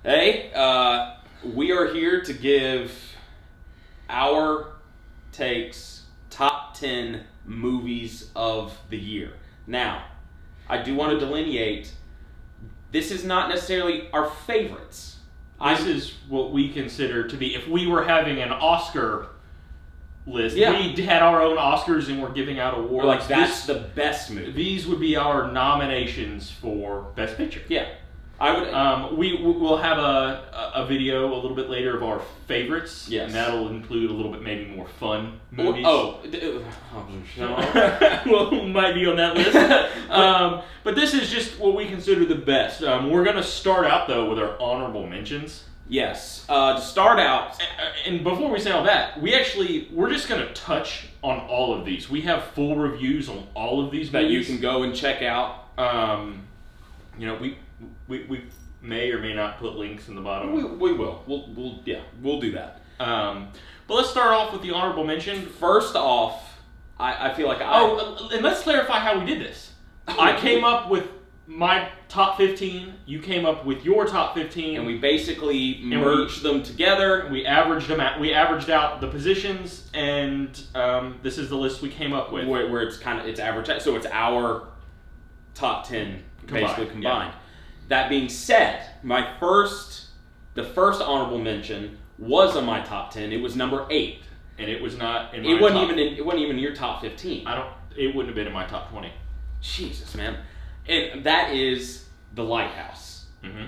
Hey, we are here to give our takes top 10 movies of the year. Now, I do want to delineate, this is not necessarily our favorites. This is what we consider to be, if we were having an Oscar list, we had our own Oscars and we're giving out awards. Like, that's the best movie. These would be our nominations for Best Picture. Yeah. I would. We'll have a video a little bit later of our favorites. Yes. And that'll include a little bit maybe more fun movies. Well, might be on that list. But this is just what we consider the best. We're going to start out, though, with our honorable mentions. Yes. To start out, and before we say all that, we're just going to touch on all of these. We have full reviews on all of these that movies. you can go and check out. We may or may not put links in the bottom. We will. We'll do that. But let's start off with the honorable mention. First off, I feel like and let's clarify how we did this. I came up with my top 15. You came up with your top 15, and we basically merged them together. We averaged them out. We averaged out the positions, and this is the list we came up with. Where it's averaged. So it's our top 10 basically combined. Yeah. That being said, the first honorable mention was on my top 10. It was number 8, and it was not in my it wasn't even in your top 15. It wouldn't have been in my top 20. Jesus, man. And that is The Lighthouse. Mm-hmm.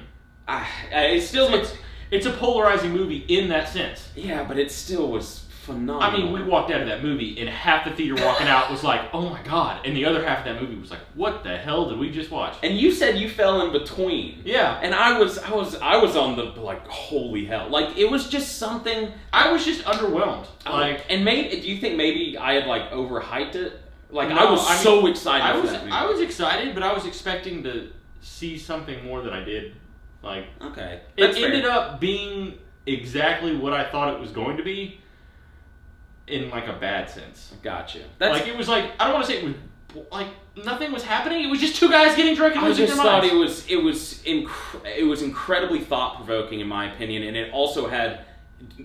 It's a polarizing movie in that sense. Yeah, but it still was phenomenal. I mean, we walked out of that movie, and half the theater walking out was like, "Oh my god!" and the other half of that movie was like, "What the hell did we just watch?" And you said you fell in between. Yeah. And I was on the like, holy hell! Like, it was just something. I was just underwhelmed. And maybe, do you think maybe I had like overhyped it? Like, no, I was so excited for that movie. I was excited, but I was expecting to see something more than I did. Like, okay, it ended up being exactly what I thought it was going to be. In like a bad sense. Gotcha. It was like, I don't want to say it was like nothing was happening. It was just two guys getting drunk and losing their minds. I just thought it was incredibly thought provoking in my opinion, and it also had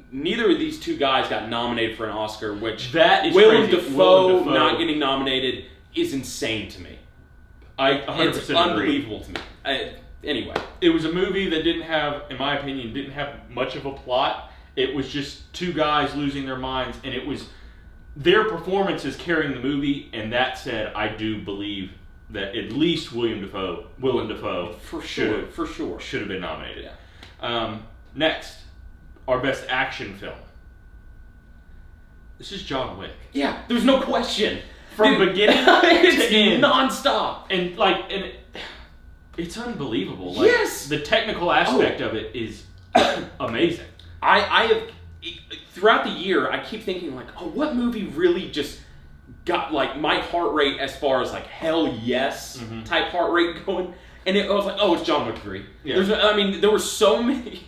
neither of these two guys got nominated for an Oscar, which that is Willem crazy. Dafoe not getting nominated is insane to me. I 100% it's unbelievable to me. Anyway, it was a movie that didn't have much of a plot. It was just two guys losing their minds, and it was their performances carrying the movie. And that said, I do believe that at least Willem Dafoe for sure should have been nominated. Yeah. Next, our best action film. This is John Wick. Yeah, there's no question. From beginning to end, nonstop, and it's unbelievable. Like, yes, the technical aspect of it is amazing. I have, throughout the year, I keep thinking like, oh, what movie really just got like my heart rate as far as like hell yes type heart rate going, and I was like, oh, it's John Wick 3. Yeah. There were so many.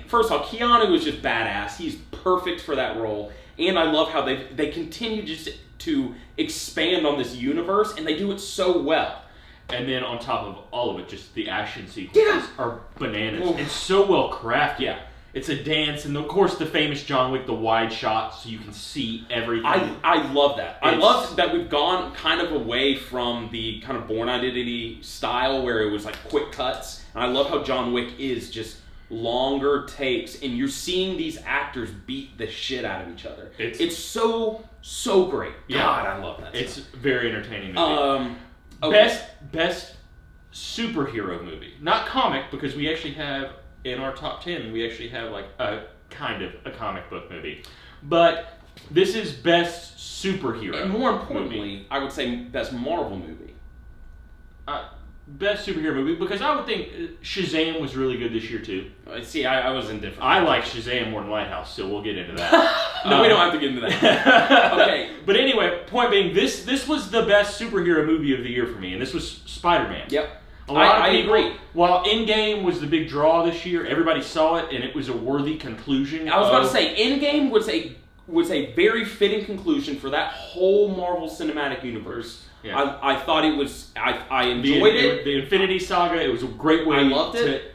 First of all, Keanu was just badass. He's perfect for that role, and I love how they continue just to expand on this universe, and they do it so well. And then on top of all of it, just the action sequences are bananas. It's so well crafted. Yeah. It's a dance, and of course the famous John Wick, the wide shots, so you can see everything. I love that. I love that we've gone kind of away from the kind of Bourne Identity style where it was like quick cuts. And I love how John Wick is just longer takes, and you're seeing these actors beat the shit out of each other. It's so great. Yeah. God, I love that. It's very entertaining. Okay. Best superhero movie, not comic, because we actually have. In our top 10, we actually have like a kind of a comic book movie. But this is best superhero. And more importantly, movie. I would say best Marvel movie. Best superhero movie, because I would think Shazam was really good this year too. See, I was indifferent. I like Shazam more than Lighthouse, so we'll get into that. No, we don't have to get into that. Okay. But anyway, point being, this was the best superhero movie of the year for me, and this was Spider-Man. Yep. I agree. While Endgame was the big draw this year, everybody saw it, and it was a worthy conclusion. I was about to say, Endgame was a very fitting conclusion for that whole Marvel Cinematic Universe. Yeah. I thought it was. I enjoyed it. The Infinity Saga. It was a great way. I loved it.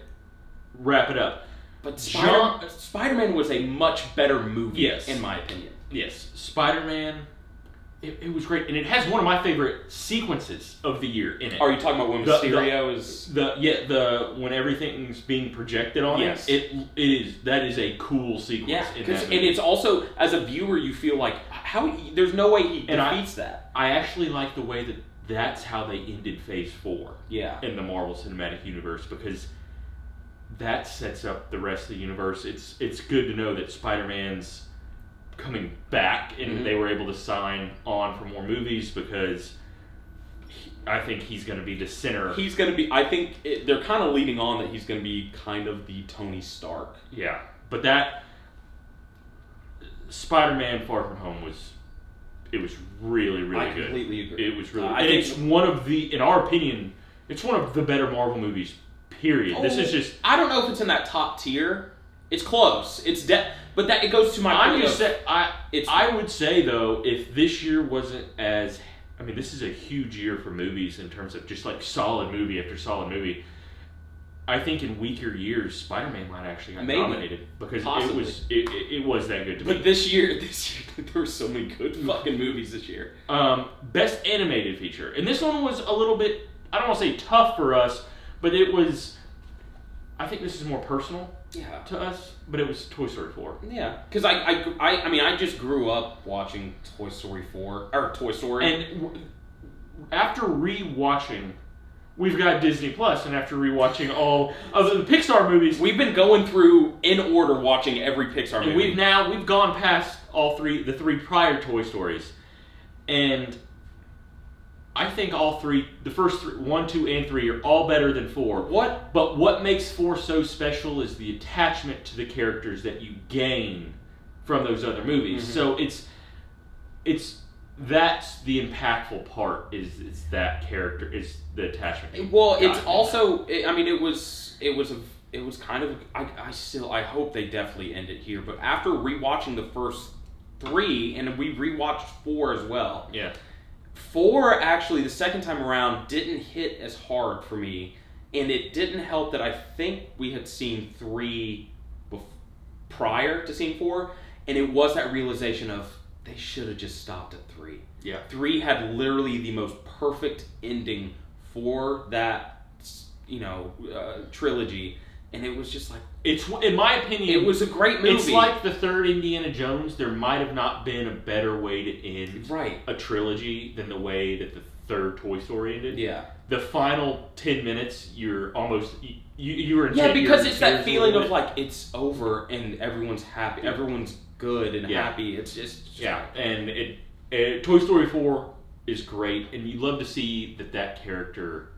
wrap it up. But Spider-Man was a much better movie, in my opinion. Yes, Spider-Man. It was great, and it has one of my favorite sequences of the year in it. Are you talking about when Mysterio is when everything's being projected on it? That is a cool sequence. Yeah, and it's also, as a viewer, you feel like there's no way he defeats that. I actually like the way that's how they ended Phase 4. Yeah. In the Marvel Cinematic Universe, because that sets up the rest of the universe. It's good to know that Spider-Man's coming back, and they were able to sign on for more movies, because I think he's going to be the center. He's going to be. I think they're kind of leading on that he's going to be kind of the Tony Stark. Yeah, but that Spider-Man: Far From Home was really, really good. I completely agree. It was really. It's one of in our opinion, it's one of the better Marvel movies. Period. This is just. I don't know if it's in that top tier. It's close. But that it goes to my. I would say though, if this year wasn't as, this is a huge year for movies in terms of just like solid movie after solid movie. I think in weaker years, Spider-Man might actually have dominated, because it was that good to me. But this year there were so many good fucking movies this year. Best animated feature, and this one was a little bit, I don't want to say tough for us, but it was. I think this is more personal. Yeah. To us, but it was Toy Story 4. Yeah, because I just grew up watching Toy Story 4 or Toy Story, and after rewatching, we've got Disney Plus, and after rewatching all of the Pixar movies, we've been going through in order watching every Pixar movie. And we've gone past the three prior Toy Stories, and I think all three, the first 1, 2, and 3 are all better than 4. But what makes 4 so special is the attachment to the characters that you gain from those other movies. So that's the impactful part, is that character, is the attachment. Well, it's also, it was kind of, I hope they definitely end it here, but after rewatching the first 3, and we rewatched 4 as well. Yeah. 4, actually, the second time around, didn't hit as hard for me, and it didn't help that I think we had seen 3 prior to seeing 4, and it was that realization of they should have just stopped at 3. Yeah. 3 had literally the most perfect ending for that, trilogy, and it was just like, it's, in my opinion, it was a great movie. It's like the third Indiana Jones. There might have not been a better way to end a trilogy than the way that the third Toy Story ended. Yeah. The final 10 minutes, you're almost you were in because it's that feeling of like it's over and everyone's happy, everyone's good and happy. It's just and Toy Story 4 is great, and you love to see that character.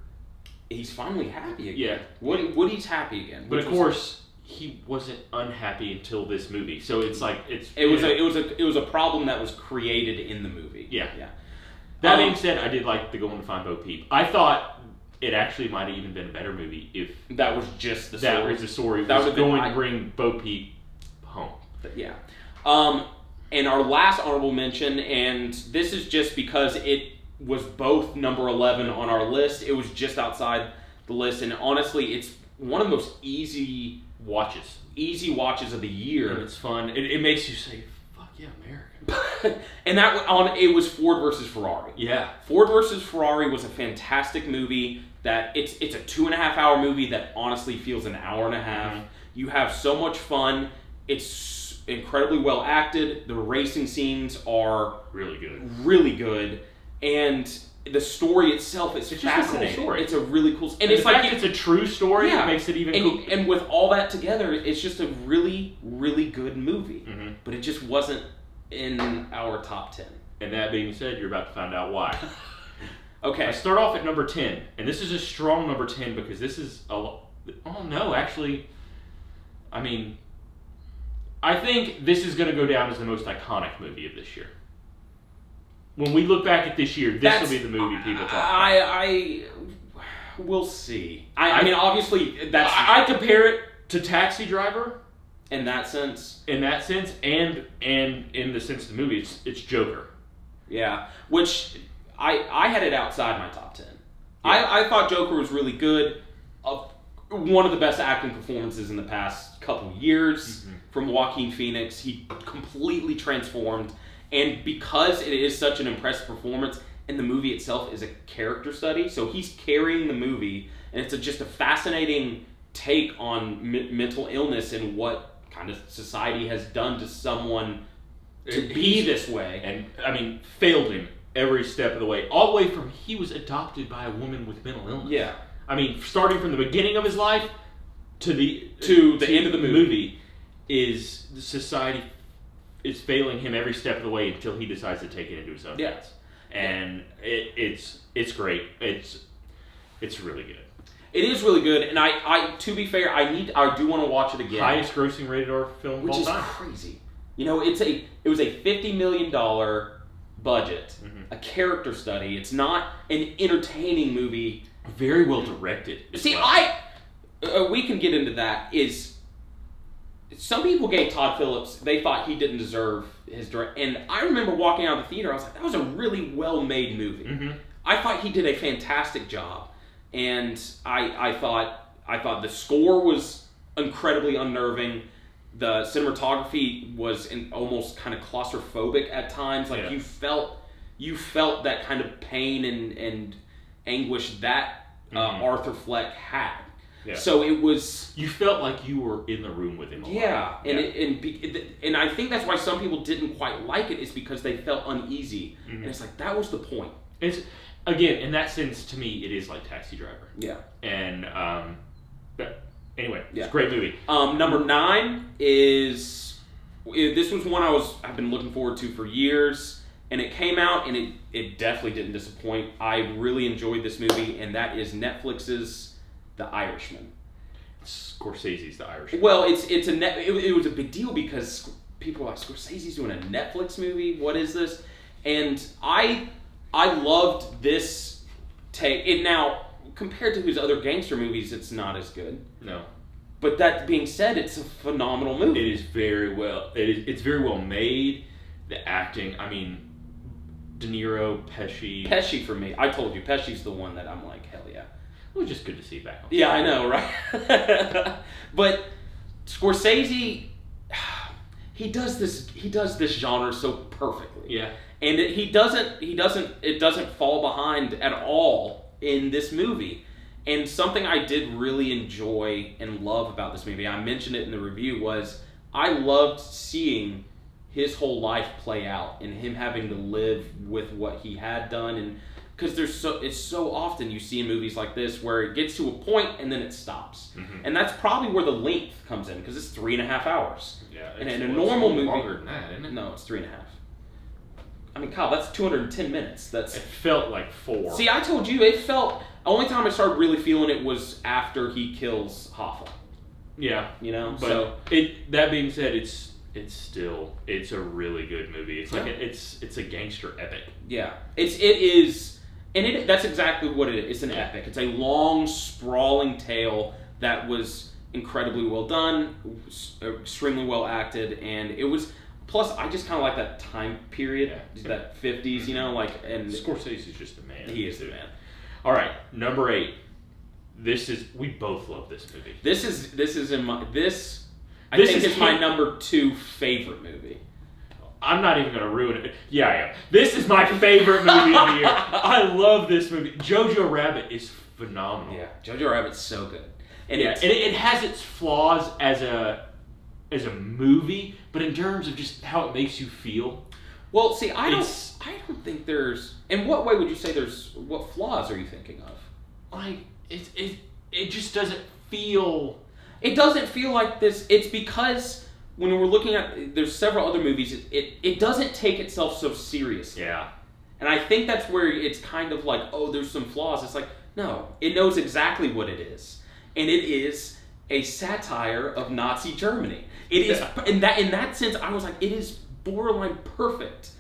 He's finally happy again. Yeah. Woody's happy again. But of course, he wasn't unhappy until this movie. So it's like it was a problem that was created in the movie. Yeah. That being said, I did like the Going to Find Bo Peep. I thought it actually might have even been a better movie if that was just the story. That was the story. That was going to bring Bo Peep home. Yeah. And our last honorable mention, and this is just because it was both number 11 on our list. It was just outside the list, and honestly, it's one of the most easy watches of the year. And it's fun. It makes you say, "Fuck yeah, America!" And it was Ford versus Ferrari. Yeah, Ford versus Ferrari was a fantastic movie. That it's a 2.5-hour movie that honestly feels an hour and a half. Mm-hmm. You have so much fun. It's incredibly well acted. The racing scenes are really good. And the story itself is fascinating. Just a cool story. It's a really cool story. And it's like it's a true story. It makes it even cool. And with all that together, it's just a really, really good movie. Mm-hmm. But it just wasn't in our top 10. And that being said, you're about to find out why. Okay. I start off at number 10. And this is a strong number 10 because this is actually, I think this is going to go down as the most iconic movie of this year. When we look back at this year, this will be the movie people talk about. We'll see. Obviously, that's... I compare it to Taxi Driver. In that sense, and in the sense of the movie, it's Joker. Yeah, which I had it outside my top 10. Yeah. I thought Joker was really good. one of the best acting performances in the past couple years from Joaquin Phoenix. He completely transformed, and because it is such an impressive performance, and the movie itself is a character study, so he's carrying the movie, and it's just a fascinating take on mental illness and what kind of society has done to someone to be this way. And, I mean, failed him every step of the way. All the way from he was adopted by a woman with mental illness. Yeah. I mean, starting from the beginning of his life to the end of the movie is the society is failing him every step of the way until he decides to take it into his own hands. And it's great. It's really good. It is really good, and I to be fair, I do want to watch it again. Highest grossing rated R film of all time. Which is crazy. You know, it was a $50 million budget, a character study. It's not an entertaining movie. Very well directed. See, we can get into that. Some people gave Todd Phillips, they thought he didn't deserve his direct. And I remember walking out of the theater, I was like, that was a really well-made movie. I thought he did a fantastic job. And I thought the score was incredibly unnerving. The cinematography was almost kind of claustrophobic at times. Like you felt that kind of pain and anguish that Arthur Fleck had. Yeah. So it was. You felt like you were in the room with him. And I think that's why some people didn't quite like it, is because they felt uneasy, and it's like that was the point. Again, in that sense, to me, it is like Taxi Driver. Yeah. And but anyway, it's a great movie. Number 9 is this was one I've been looking forward to for years, and it came out, and it definitely didn't disappoint. I really enjoyed this movie, and that is Netflix's The Irishman. Scorsese's The Irishman. Well, it was a big deal because people were like, Scorsese's doing a Netflix movie? What is this? And I loved this take. Now, compared to his other gangster movies, it's not as good. No. But that being said, it's a phenomenal movie. It is very well. It's very well made. The acting, I mean, De Niro, Pesci. Pesci for me. I told you, Pesci's the one that I'm like, hell yeah. It was just good to see back on. Yeah, I know, right? But Scorsese, he does this genre so perfectly. Yeah. And it doesn't fall behind at all in this movie. And something I did really enjoy and love about this movie, I mentioned it in the review, was I loved seeing his whole life play out and him having to live with what he had done. And because it's so often you see in movies like this where it gets to a point and then it stops. And that's probably where the length comes in, because it's 3.5 hours. Yeah. And in a normal movie, longer than that, isn't it? No, it's 3.5. I mean, Kyle, that's 210 minutes. It felt like 4. See, I told you, it felt. The only time I started really feeling it was after he kills Hoffa. Yeah, you know. But that being said, it's a really good movie. It's like it's a gangster epic. Yeah, it is, and that's exactly what it is. It's an epic. It's a long, sprawling tale that was incredibly well done, extremely well acted, and it was. Plus, I just kind of like that time period, that 50s, you know, like. And Scorsese's just the man. He is the man. All right, number 8. We both love this movie. This is in my I think it's my number 2 favorite movie. I'm not even going to ruin it. Yeah, I am. This is my favorite movie of the year. I love this movie. Jojo Rabbit is phenomenal. Yeah, Jojo Rabbit's so good. And it has its flaws as a movie, but in terms of just how it makes you feel. Well, see, I don't think there's. In what way would you say there's? What flaws are you thinking of? Like it just doesn't feel. It doesn't feel like this. It's because when we're looking at, there's several other movies. It doesn't take itself so seriously. Yeah. And I think that's where it's kind of like, oh, there's some flaws. It's like, no, it knows exactly what it is, and it is a satire of Nazi Germany. It is in that sense. I was like, it is borderline perfect.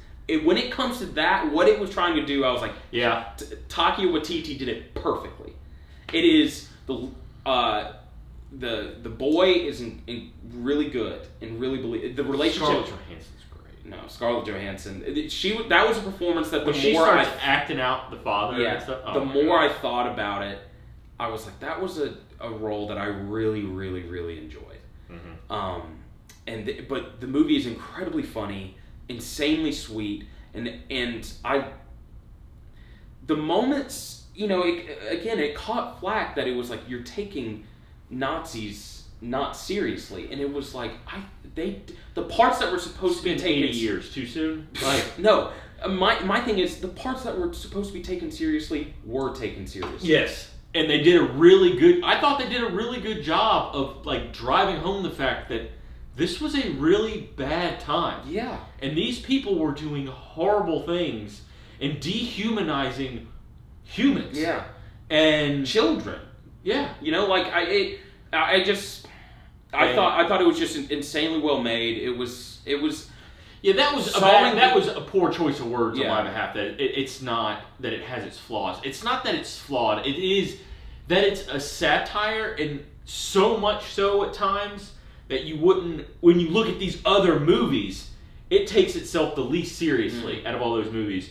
When it comes to that, what it was trying to do, I was like, yeah, Taika Waititi did it perfectly. It is the boy is really good and really believe the relationship. Scarlett Johansson's great. No, Scarlett Johansson. That was a performance that when she starts acting out the father. Yeah. And stuff, the more I thought about it, I was like, that was a a role that I really, really, really enjoyed. Mm-hmm. But the movie is incredibly funny, insanely sweet, and the moments, it caught flack that it was like you're taking Nazis not seriously, and it was like the parts that were supposed to be taken 80 years too soon. Like no, my thing is the parts that were supposed to be taken seriously were taken seriously. Yes. And they did I thought they did a really good job of like driving home the fact that this was a really bad time. Yeah. And these people were doing horrible things and dehumanizing humans. Yeah. And children. Yeah. I thought it was just insanely well made. It was yeah, that was a poor choice of words on my behalf. That it's not that it has its flaws. It's not that it's flawed. It is that it's a satire, and so much so at times that you wouldn't, when you look at these other movies, it takes itself the least seriously out of all those movies.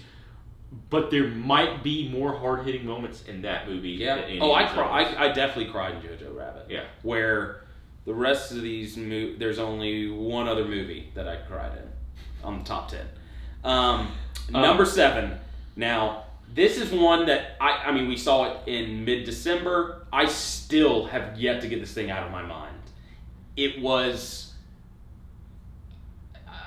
But there might be more hard-hitting moments in that movie. Yeah. I definitely cried in Jojo Rabbit. Yeah. Where the rest of these there's only one other movie that I cried in on the top 10. Number 7. Now, this is one that I mean, we saw it in mid-December. I still have yet to get this thing out of my mind. It was.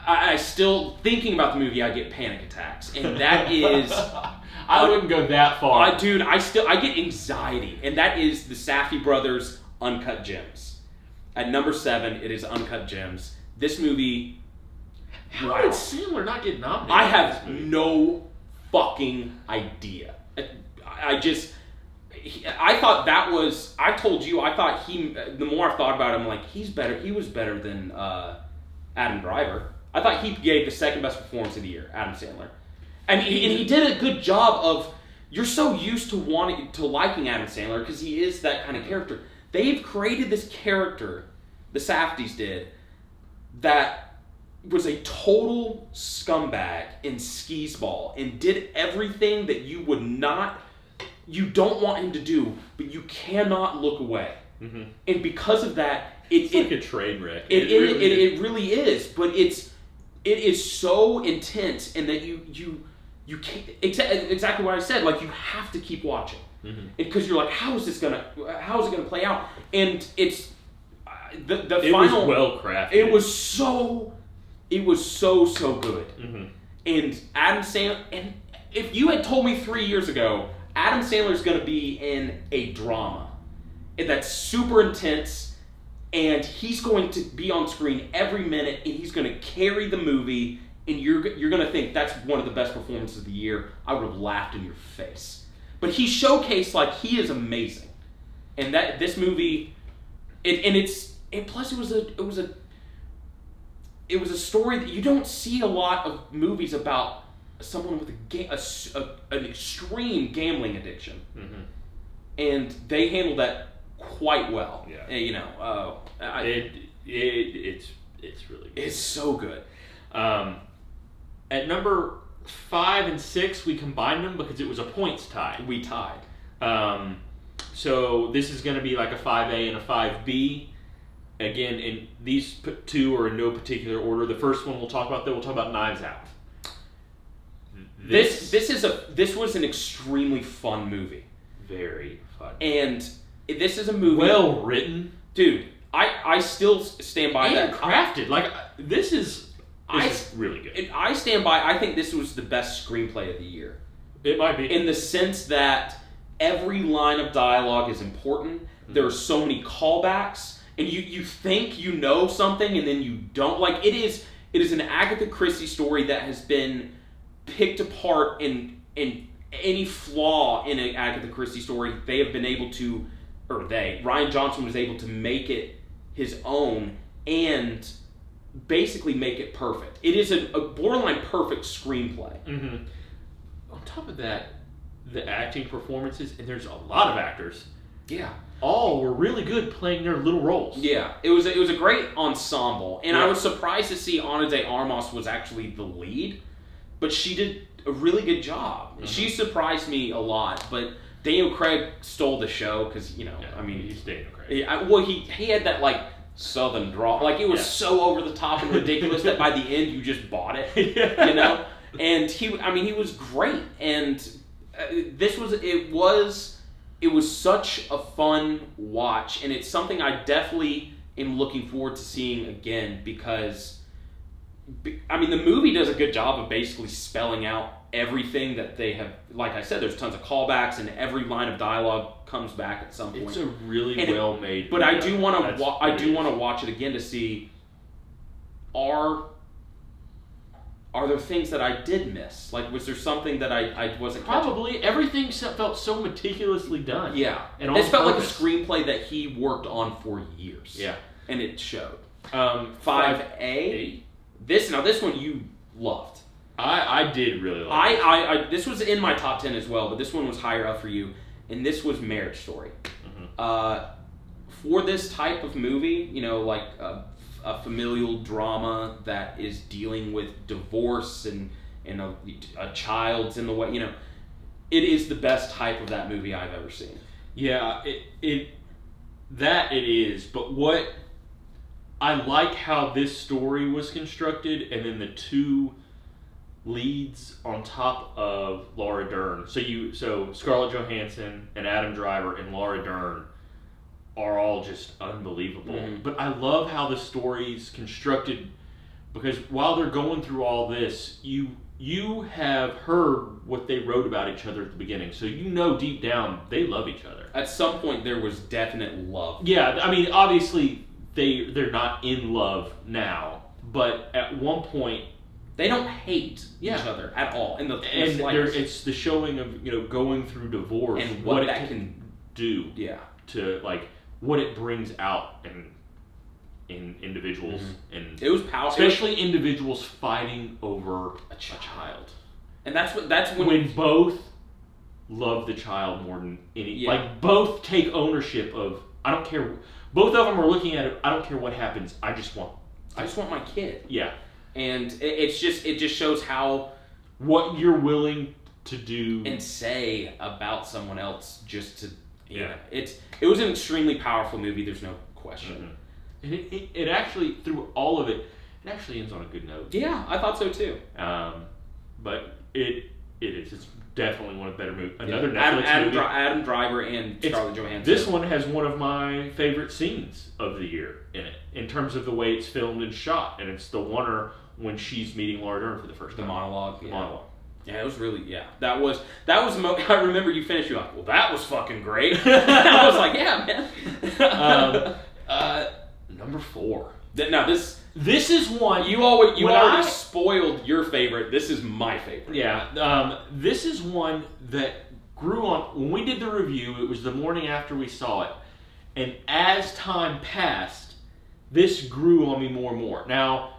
I still, thinking about the movie, I get panic attacks, and that is. I wouldn't go that far. Dude, I get anxiety, and that is the Safdie brothers' Uncut Gems. At number 7, it is Uncut Gems. This movie. How did Sandler not get nominated? I have no fucking idea. I thought that was. I told you. I thought the more I've thought about him, like he's better. He was better than Adam Driver. I thought he gave the second best performance of the year, Adam Sandler, and he did a good job of. You're so used to liking Adam Sandler because he is that kind of character. They've created this character, the Safdies did, that was a total scumbag and skee-ball and did everything that you don't want him to do, but you cannot look away. Mm-hmm. And because of that, it's like a train wreck. It really is, but it is so intense, and that you can't, exactly what I said. Like, you have to keep watching, because you're like, how is it gonna play out? And it's the final. Was well crafted. It was so good. Mm-hmm. And Adam Sandler. And if you had told me 3 years ago, Adam Sandler's going to be in a drama that's super intense, and he's going to be on screen every minute, and he's going to carry the movie, and you're going to think that's one of the best performances of the year, I would have laughed in your face. But he showcased, like, he is amazing, and that this movie, plus it was a story that you don't see a lot of movies about. Someone with an extreme gambling addiction, and they handled that quite well. Yeah, it's really good. It's so good. At number 5 and 6, we combined them because it was a points tie. We tied. So this is going to be like a 5A and a 5B. Again, and these two are in no particular order. The first one we'll talk about Knives Out. This was an extremely fun movie. Very fun. And this is a movie well written. Dude, I still stand by and that. Crafted. This is really good. I stand by, I think this was the best screenplay of the year. It might be. In the sense that every line of dialogue is important. Mm-hmm. There are so many callbacks, and you think you know something and then you don't. Like, it is an Agatha Christie story that has been picked apart in any flaw in an Agatha Christie story. They have been able to, Rian Johnson was able to make it his own and basically make it perfect. It is a borderline perfect screenplay. Mm-hmm. On top of that, the acting performances, and there's a lot of actors. Yeah. All were really good playing their little roles. Yeah. It was a great ensemble. And I was surprised to see Ana de Armas was actually the lead. But she did a really good job. Mm-hmm. She surprised me a lot. But Daniel Craig stole the show because, I mean, he's Daniel Craig. He had that like Southern draw, like it was so over the top and ridiculous that by the end you just bought it, And he was great, and it was such a fun watch, and it's something I definitely am looking forward to seeing again because, I mean, the movie does a good job of basically spelling out everything that they have. Like I said, there's tons of callbacks, and every line of dialogue comes back at some point. It's a really well made. But I do want to. I do want to watch it again to see. Are there things that I did miss? Like, was there something that I wasn't Probably. catching? Everything felt so meticulously done. Yeah. And this felt like a screenplay that he worked on for years. Yeah. And it showed. 5A. This one you loved. I did really like I this was in my top 10 as well, but this one was higher up for you. And this was Marriage Story. Mm-hmm. For this type of movie, like a familial drama that is dealing with divorce and a child's in the way, it is the best type of that movie I've ever seen. Yeah, it is, but what I like how this story was constructed, and then the two leads on top of Laura Dern. So Scarlett Johansson and Adam Driver and Laura Dern are all just unbelievable. Mm-hmm. But I love how the story's constructed, because while they're going through all this, you have heard what they wrote about each other at the beginning, so deep down they love each other. At some point there was definite love. Yeah, I mean, obviously they're not in love now, but at one point they don't hate each other at all. It's the showing of going through divorce and what that can do. Yeah. To what it brings out in individuals, mm-hmm. and it was powerful, especially individuals fighting over a child. And that's when both love the child more than any. Like, both take ownership of. I don't care. Both of them are looking at it. I don't care what happens. I just want my kid. Yeah. And it just shows what you're willing to do and say about someone else just to. It was an extremely powerful movie. There's no question. Mm-hmm. And it actually, through all of it, actually ends on a good note. Yeah, I thought so too. But it is. It's definitely one of the better movies. Another Netflix movie. Adam Driver and Scarlett Johansson. This one has one of my favorite scenes of the year in it, in terms of the way it's filmed and shot. And it's the one when she's meeting Laura Dern for the first time. The monologue. Monologue. Yeah, it was really, That was I remember you finished, you're like, well, that was fucking great. I was like, yeah, man. Number 4. Now, this is one, you already spoiled your favorite. This is my favorite. Yeah, this is one that grew on, when we did the review, it was the morning after we saw it, and as time passed, this grew on me more and more. Now,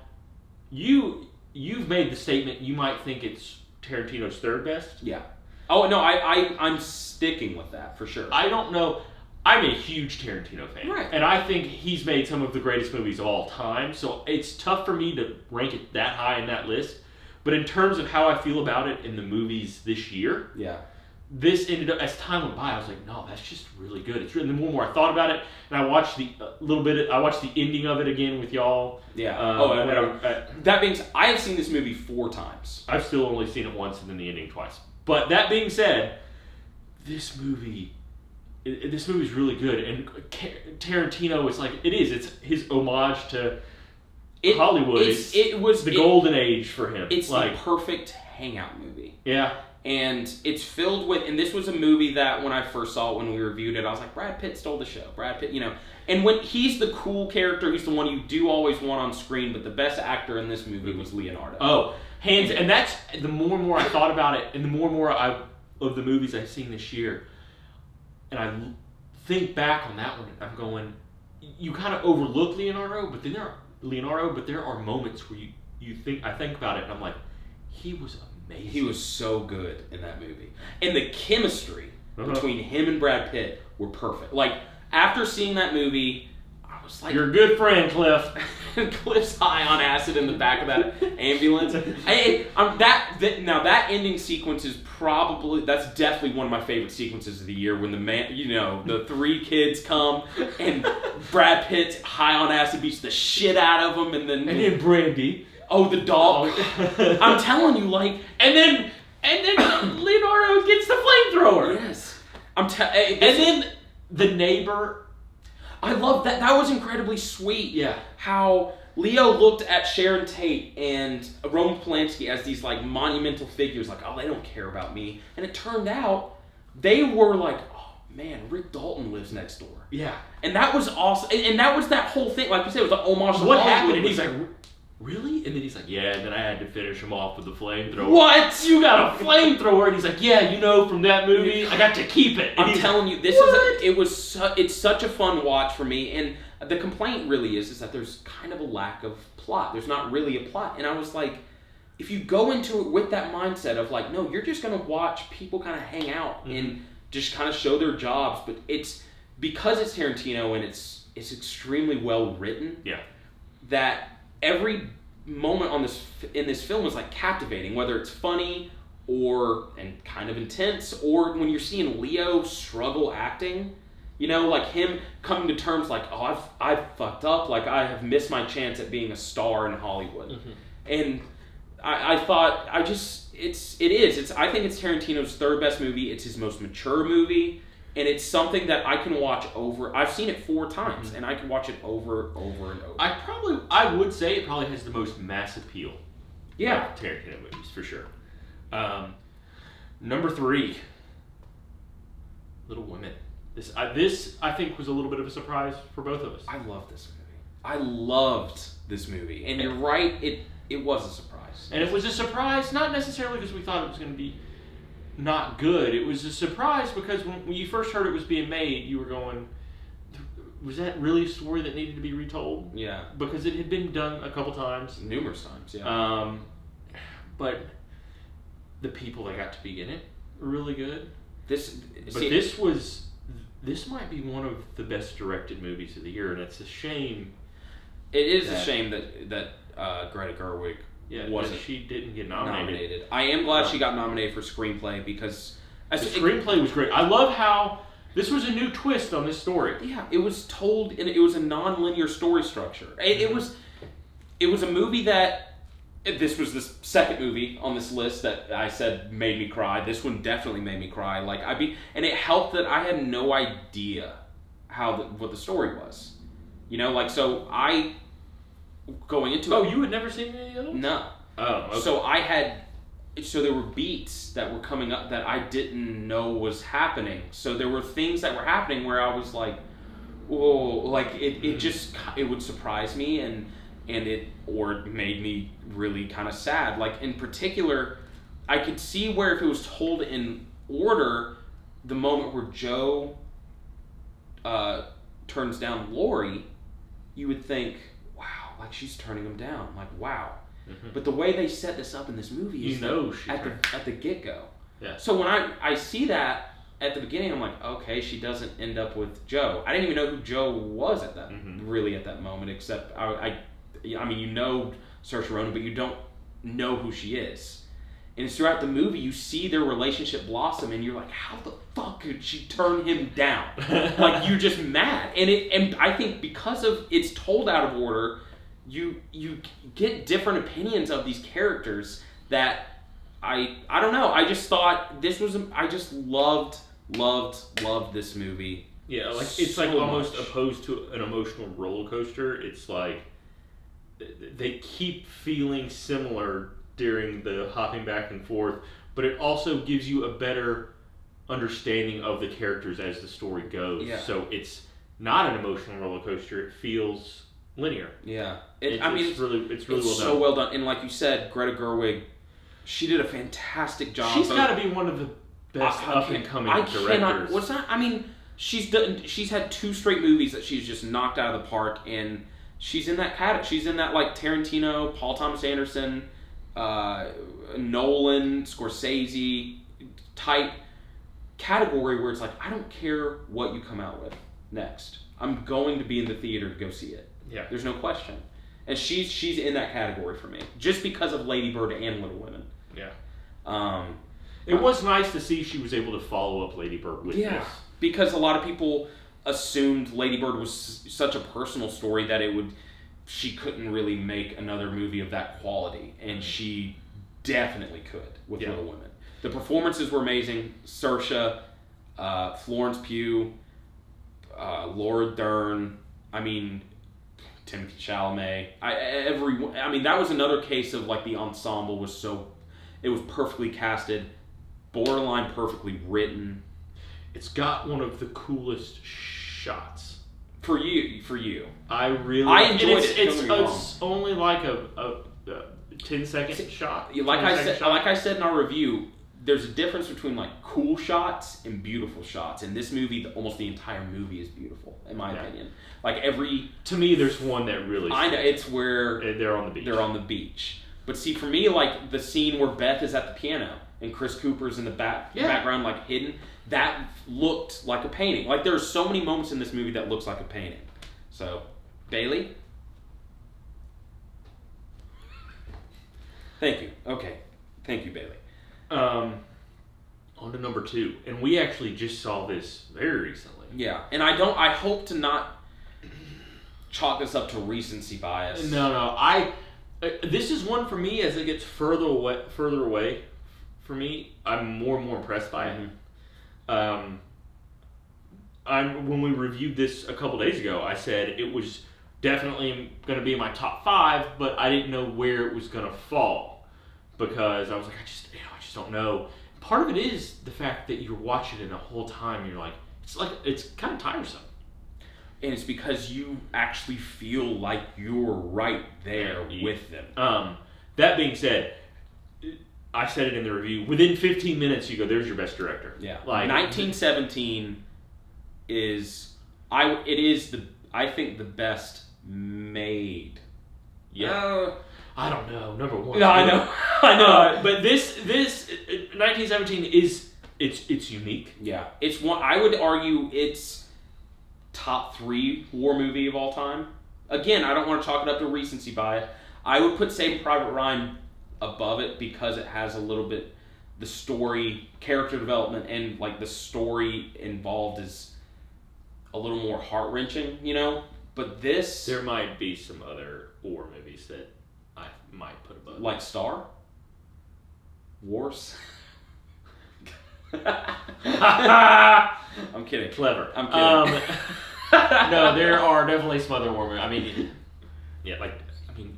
you've made the statement, you might think it's Tarantino's third best? Yeah. Oh, no, I'm sticking with that for sure. I don't know. I'm a huge Tarantino fan. Right. And I think he's made some of the greatest movies of all time, so it's tough for me to rank it that high in that list. But in terms of how I feel about it in the movies this year, this ended up, as time went by, I was like, no, that's just really good. It's really, the more and more I thought about it, and I watched the ending of it again with y'all. Yeah. That being said, I have seen this movie 4 times. I've still only seen it once and then the ending twice. But that being said, this movie is really good, and Tarantino is it's his homage to Hollywood. It was the golden age for him. It's the perfect hangout movie. Yeah. And it's filled with, and this was a movie that when I first saw it, when we reviewed it, I was like, Brad Pitt stole the show. Brad Pitt, And when he's the cool character, he's the one you do always want on screen, but the best actor in this movie was Leonardo. Oh, and that's, the more and more I thought about it, and the more of the movies I've seen this year, and I think back on that one, I'm going, you kind of overlook Leonardo, but there are moments where I think about it, and I'm like, he was amazing. He was so good in that movie. And the chemistry between him and Brad Pitt were perfect. Like, after seeing that movie, I was like... You're a good friend, Cliff. and Cliff's high on acid in the back of that ambulance. Now that ending sequence is that's definitely one of my favorite sequences of the year when the 3 kids come and Brad Pitt's high on acid beats the shit out of them, and then Brandy. Oh, the dog. I'm telling you, and then Leonardo gets the flamethrower. Yes. And then the neighbor. I love that. That was incredibly sweet. Yeah. How Leo looked at Sharon Tate and Roman Polanski as these monumental figures, oh, they don't care about me. And it turned out they were oh man, Rick Dalton lives next door. Yeah. And that was awesome. And that was that whole thing. Like you said, it was an homage to what Hollywood. happened? And he's like, really? And then he's like, yeah, and then I had to finish him off with the flamethrower. What? You got a flamethrower? And he's like, yeah, from that movie, I got to keep it. And I'm telling you, it's such a fun watch for me. And the complaint really is that there's kind of a lack of plot. There's not really a plot. And I was like, if you go into it with that mindset of no, you're just going to watch people kind of hang out and just kind of show their jobs. But it's because it's Tarantino and it's extremely well written. Yeah. That every moment in this film is captivating, whether it's funny and kind of intense, or when you're seeing Leo struggle acting, him coming to terms oh, I've fucked up, I have missed my chance at being a star in Hollywood. And I thought I think it's Tarantino's 3rd best movie. It's his most mature movie. And it's something that I can watch over. I've seen it 4 times, and I can watch it over and over. I would say it probably has the most mass appeal. Yeah, Tarantino movies for sure. Number 3, Little Women. This I think was a little bit of a surprise for both of us. I love this movie. I loved this movie, and you're right. It was a surprise, and it was a surprise not necessarily because we thought it was going to be not good. It was a surprise because when you first heard it was being made, you were going, was that really a story that needed to be retold? Yeah. Because it had been done a couple times. Numerous times, yeah. But the people that got to be in it were really good. This might be one of the best directed movies of the year, and it's a shame. It is a shame that Greta Gerwig she didn't get nominated. I am glad she got nominated for screenplay because the screenplay was great. I love how this was a new twist on this story. Yeah, it was told it was a non-linear story structure. It was a movie that this was the 2nd movie on this list that I said made me cry. This one definitely made me cry. And it helped that I had no idea what the story was. So I. Going into it. Oh, you had never seen any of the others? No. Oh, okay. So there were beats that were coming up that I didn't know was happening. So there were things that were happening where I was like, whoa, it would surprise me and it made me really kind of sad. In particular, I could see where if it was told in order, the moment where Joe turns down Lori, you would think, she's turning him down. Wow. Mm-hmm. But the way they set this up in this movie is at the get-go. Yeah. So when I see that at the beginning, I'm like, okay, she doesn't end up with Joe. I didn't even know who Joe was at that really at that moment, except I mean, Saoirse Ronan, but you don't know who she is. And it's throughout the movie you see their relationship blossom, and you're like, how the fuck could she turn him down? You're just mad. And I think because of it's told out of order, you get different opinions of these characters that I don't know. I just thought this was I just loved this movie. Yeah, it's almost opposed to an emotional roller coaster. It's they keep feeling similar during the hopping back and forth, but it also gives you a better understanding of the characters as the story goes. Yeah. So it's not an emotional roller coaster. It feels linear. Yeah. It's really well done. So well done. And like you said, Greta Gerwig, she did a fantastic job. She's got to be one of the best up and coming directors. What's that? I mean, she's had 2 straight movies that she's just knocked out of the park, and she's in that category. She's in that Tarantino, Paul Thomas Anderson, Nolan, Scorsese type category where it's I don't care what you come out with next. I'm going to be in the theater to go see it. Yeah. There's no question. And she's in that category for me, just because of Lady Bird and Little Women. Yeah. It was nice to see she was able to follow up Lady Bird with this. Because a lot of people assumed Lady Bird was such a personal story that she couldn't really make another movie of that quality, and she definitely could with Little Women. The performances were amazing. Saoirse, Florence Pugh, Laura Dern. I mean, Timothée Chalamet. That was another case of like the ensemble was it was perfectly casted, borderline perfectly written. It's got one of the coolest shots. For you. I enjoyed it. It's only like a 10-second shot. Like I said in our review, there's a difference between like cool shots and beautiful shots. In this movie, almost the entire movie is beautiful, in my opinion. Like to me, there's one that really. I know it's where they're on the beach. They're on the beach. But see, for me, like the scene where Beth is at the piano and Chris Cooper's in the background, like hidden. That looked like a painting. Like there are so many moments in this movie that looks like a painting. So, Bailey? Thank you. Okay. Thank you, Bailey. On to number 2. And we actually just saw this very recently. Yeah. And I hope to not chalk this up to recency bias. No. This is one for me as it gets further away for me. I'm more and more impressed by it. When we reviewed this a couple days ago, I said it was definitely going to be in my top 5, but I didn't know where it was going to fall because I was like, I just don't know. Part of it is the fact that you're watching it the whole time. You're like, it's kind of tiresome. And it's because you actually feel like you're right there with them. That being said, I said it in the review. Within 15 minutes, you go, "There's your best director." Yeah, like 1917 is I think the best made. Yeah, I don't know. Number 1. No, I know. But this 1917 it's unique. Yeah, it's one. I would argue it's top 3 war movie of all time. Again, I don't want to chalk it up to recency bias. I would put Saving Private Ryan above it because it has a little bit the story, character development, and like the story involved is a little more heart-wrenching, but there might be some other war movies that I might put above like Star Wars. I'm kidding. Clever. I'm kidding. No, there are definitely some other war movies.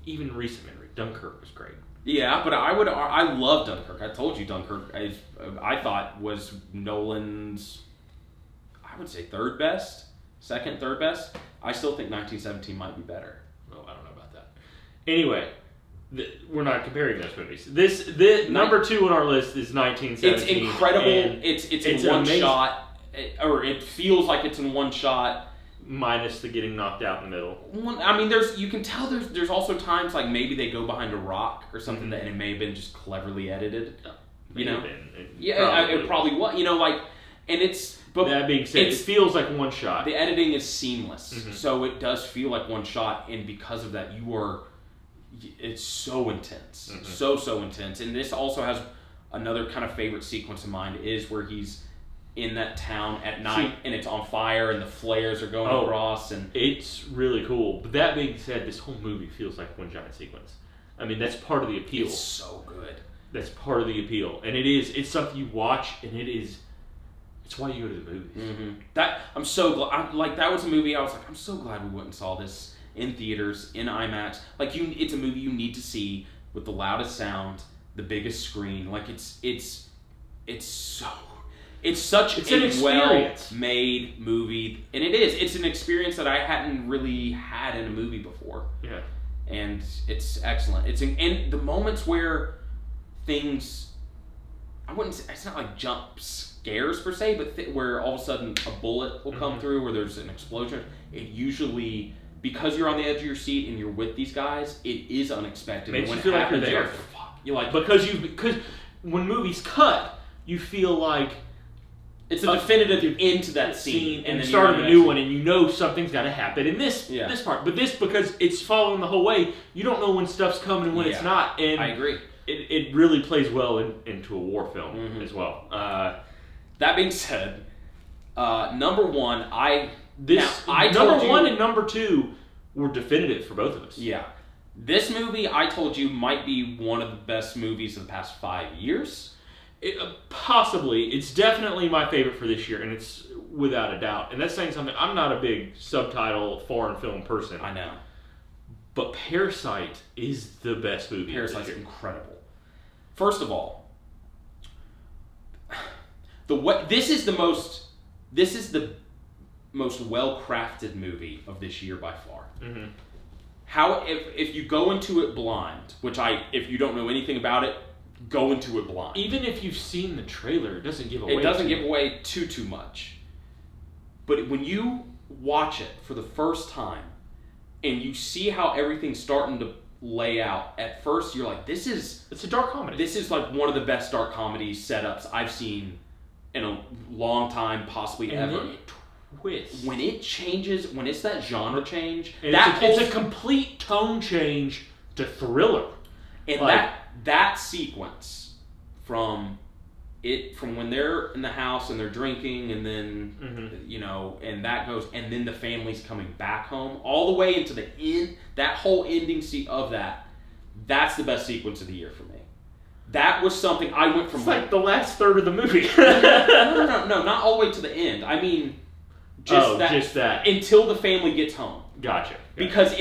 Even recent memory, Dunkirk was great. Yeah, but I love Dunkirk. I told you Dunkirk I thought was Nolan's, I would say third best. I still think 1917 might be better. Oh, I don't know about that. Anyway, we're not comparing those movies. This number 2 on our list is 1917. It's incredible. It's in one amazing shot, or it feels like it's in one shot. Minus the getting knocked out in the middle. You can tell there's also times like maybe they go behind a rock or something and it may have been just cleverly edited. It probably was. And it's. But that being said, it feels like one shot. The editing is seamless, so it does feel like one shot, and because of that, it's so intense, so intense. And this also has another kind of favorite sequence of mine is where he's in that town at night and it's on fire and the flares are going across, and it's really cool. But that being said, this whole movie feels like one giant sequence. That's part of the appeal. It's so good. That's part of the appeal, and it's something you watch, and it's why you go to the movies. That I'm so glad. That was a movie I was like, I'm so glad we went and saw this in theaters, in IMAX. It's a movie you need to see with the loudest sound, the biggest screen. It's such a well-made movie, and it is. It's an experience that I hadn't really had in a movie before. Yeah, and it's excellent. And the moments where things, I wouldn't say it's not like jump scares per se, but where all of a sudden a bullet will come through, or there's an explosion. It usually, because you're on the edge of your seat and you're with these guys, it is unexpected. Makes you feel like you're there. You're like because when movies cut, you feel like It's a definitive end to that scene, and then start of a new one, and you know something's got to happen in this part. But this, because it's following the whole way, you don't know when stuff's coming and when it's not. And I agree. It really plays well into a war film as well. That being said, number one, number one and number two were definitive for both of us. Yeah. This movie, I told you, might be one of the best movies of the past 5 years. Possibly. It's definitely my favorite for this year, and it's without a doubt. And that's saying something. I'm not a big subtitle foreign film person. I know. But Parasite is the best movie. Parasite's incredible. First of all, this is the most well-crafted movie of this year by far. Mm-hmm. How if you go into it blind, if you don't know anything about it, go into it blind. Even if you've seen the trailer, it doesn't give away. It doesn't give away too much. But when you watch it for the first time, and you see how everything's starting to lay out, at first you're like, it's a dark comedy. This is like one of the best dark comedy setups I've seen in a long time, possibly and ever. Then it twists. When it changes, when it's that genre change, it's a complete tone change to thriller. And that sequence from when they're in the house and they're drinking, and then and that goes, and then the family's coming back home, all the way into the end, that whole ending of that's the best sequence of the year for me. That was something I went from. It's like the last third of the movie. no, not all the way to the end. I mean, just that until the family gets home. Gotcha. Because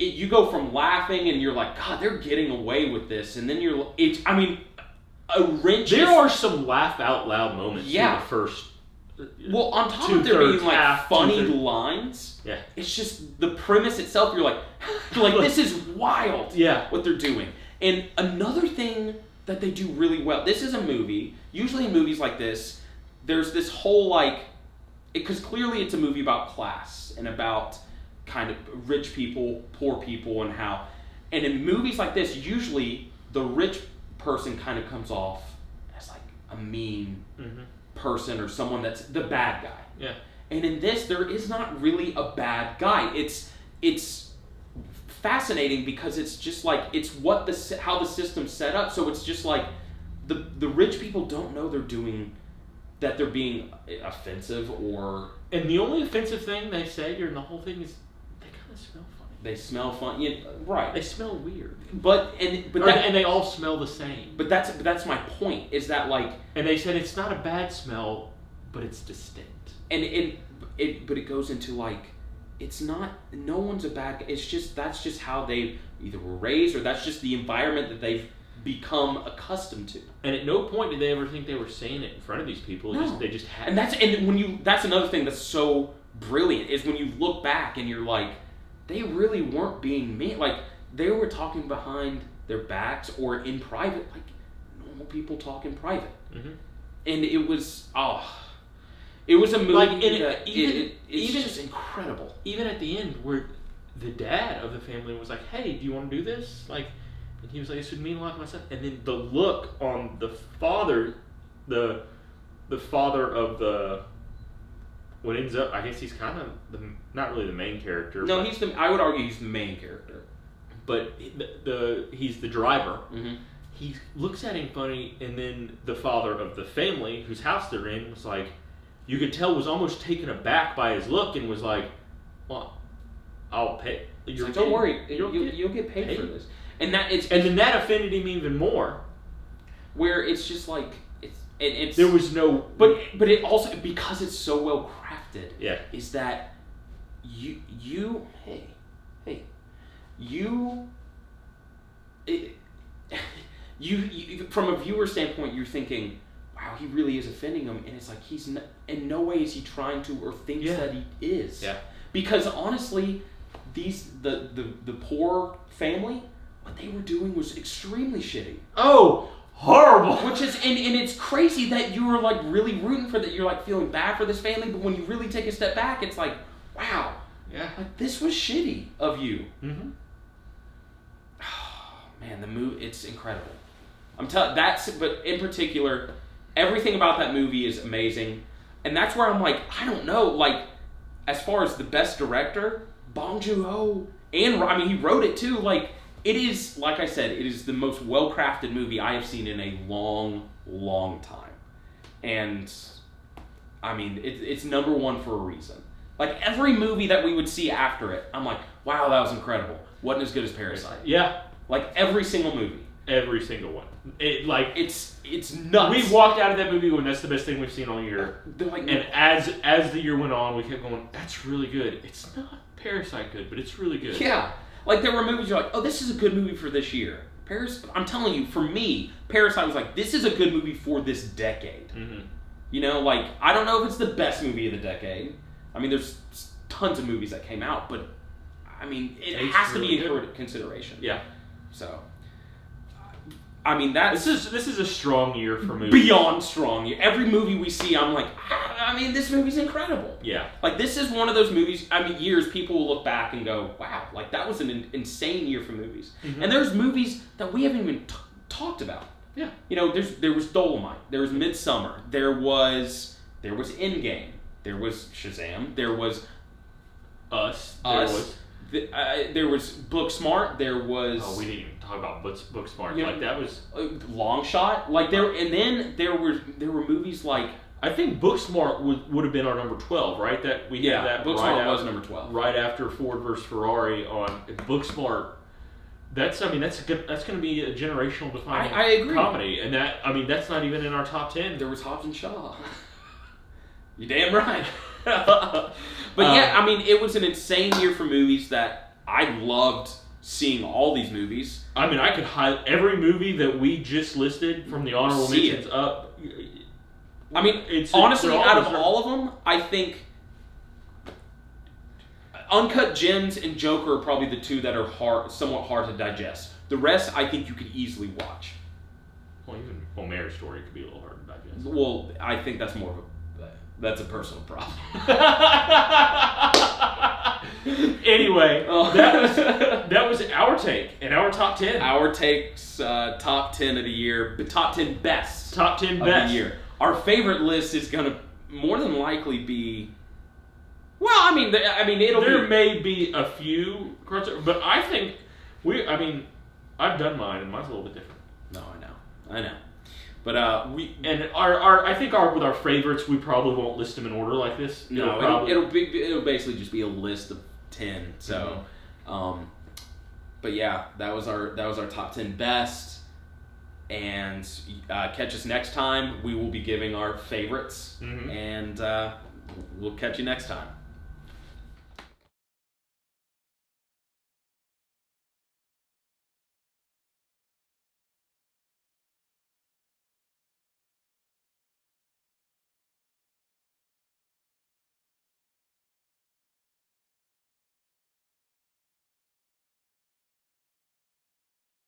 you go from laughing and you're like, God, they're getting away with this, and then a wrench. There are some laugh out loud moments. Yeah. In the first. Well, on top of there being like funny lines, it's just the premise itself. You're like this is wild. Yeah. What they're doing. And another thing that they do really well. This is a movie. Usually in movies like this, there's this whole because clearly it's a movie about class and about kind of rich people, poor people, and how. And in movies like this, usually the rich person kind of comes off as like a mean person or someone that's the bad guy. Yeah. And in this, there is not really a bad guy. It's fascinating because it's just like it's how the system's set up. So it's just like the rich people don't know that they're being offensive or. And the only offensive thing they say during the whole thing is they kind of smell funny. They smell funny, yeah, right? They smell weird. And they all smell the same. But that's my point. Is that And they said it's not a bad smell, but it's distinct. And it goes into it's not. No one's a bad guy. It's just that's just how they either were raised or that's just the environment that they've become accustomed to. And at no point did they ever think they were saying it in front of these people. No. They just had. And that's another thing that's so brilliant is when you look back and you're like, they really weren't being mean. They were talking behind their backs or in private, like normal people talk in private. Mm-hmm. And it was it was a movie it's just incredible. Even at the end, where the dad of the family was like, "Hey, do you want to do this?" And he was like, "This would mean a lot to my son." And then the look on the father, the father of the. What ends up, I guess he's kind of not really the main character. No, I would argue he's the main character. But he's the driver. Mm-hmm. He looks at him funny, and then the father of the family, whose house they're in, was like, you could tell was almost taken aback by his look and was like, well, I'll pay. Don't worry, you'll get paid for this. And then that offended him even more. Where it's just like, it's there was no. But it also, because it's so well crafted, is that you from a viewer standpoint, you're thinking, wow, he really is offending him, and it's like he's in no way is he trying to or thinks that he is. Yeah. Because honestly, the poor family, what they were doing was extremely shitty. Oh. Horrible. Which is, and it's crazy that you were really rooting for that. You're feeling bad for this family, but when you really take a step back, it's like, wow, this was shitty of you. Mm-hmm. Oh, man, the movie, it's incredible. I'm telling but in particular, everything about that movie is amazing. And that's where I'm like, I don't know, like, as far as the best director, Bong Joon-ho, and, I mean, he wrote it too, like, it is, like I said, it is the most well-crafted movie I have seen in a long, long time. And, I mean, it's number one for a reason. Like, every movie that we would see after it, I'm like, wow, that was incredible. Wasn't as good as Parasite. Yeah. Like, every single movie. Every single one. It's nuts. We walked out of that movie going, that's the best thing we've seen all year. Like, and as the year went on, we kept going, that's really good. It's not Parasite good, but it's really good. Yeah. Like, there were movies you're like, oh, this is a good movie for this year. I'm telling you, for me, Parasite was like, this is a good movie for this decade. Mm-hmm. You know, like, I don't know if it's the best movie of the decade. I mean, there's tons of movies that came out, but, I mean, it has to be in consideration. Yeah. So, I mean, this is a strong year for movies. Beyond strong. Every movie we see, I'm like, I mean, this movie's incredible. Yeah. Like, this is one of those movies, I mean, years people will look back and go, wow, like, that was an insane year for movies. Mm-hmm. And there's movies that we haven't even talked about. Yeah. You know, there was Dolomite, there was Midsummer, there was Endgame, there was Shazam, there was Us. There was Booksmart, there was... Oh, we didn't even talk about Booksmart. You know, like, that was... Long Shot. Like, and then there were movies like... I think Booksmart would have been our number 12, right? That we had that Booksmart was number 12. Right after Ford versus Ferrari on Booksmart. That's going to be a generational defining I agree. comedy, and that's not even in our top 10. There was Hobbs and Shaw. You damn right. But yeah, I mean, it was an insane year for movies that I loved seeing all these movies. I mean, I could highlight every movie that we just listed from the honorable mentions up. I mean, honestly, out of all of them, I think Uncut Gems and Joker are probably the two that are somewhat hard to digest. The rest, I think you could easily watch. Well, even Marriage Story could be a little hard to digest. Well, I think that's more of that's a personal problem. Anyway, that was our take and our top 10. Our takes top 10 of the year, but top 10 best. Top 10 of best the year. Our favorite list is going to more than likely be. Well, I mean, there may be a few, but I think I've done mine, and mine's a little bit different. No, I know. But I think with our favorites, we probably won't list them in order like this. It'll basically just be a list of 10. So, but yeah, that was our top 10 best. And catch us next time. We will be giving our favorites, and we'll catch you next time.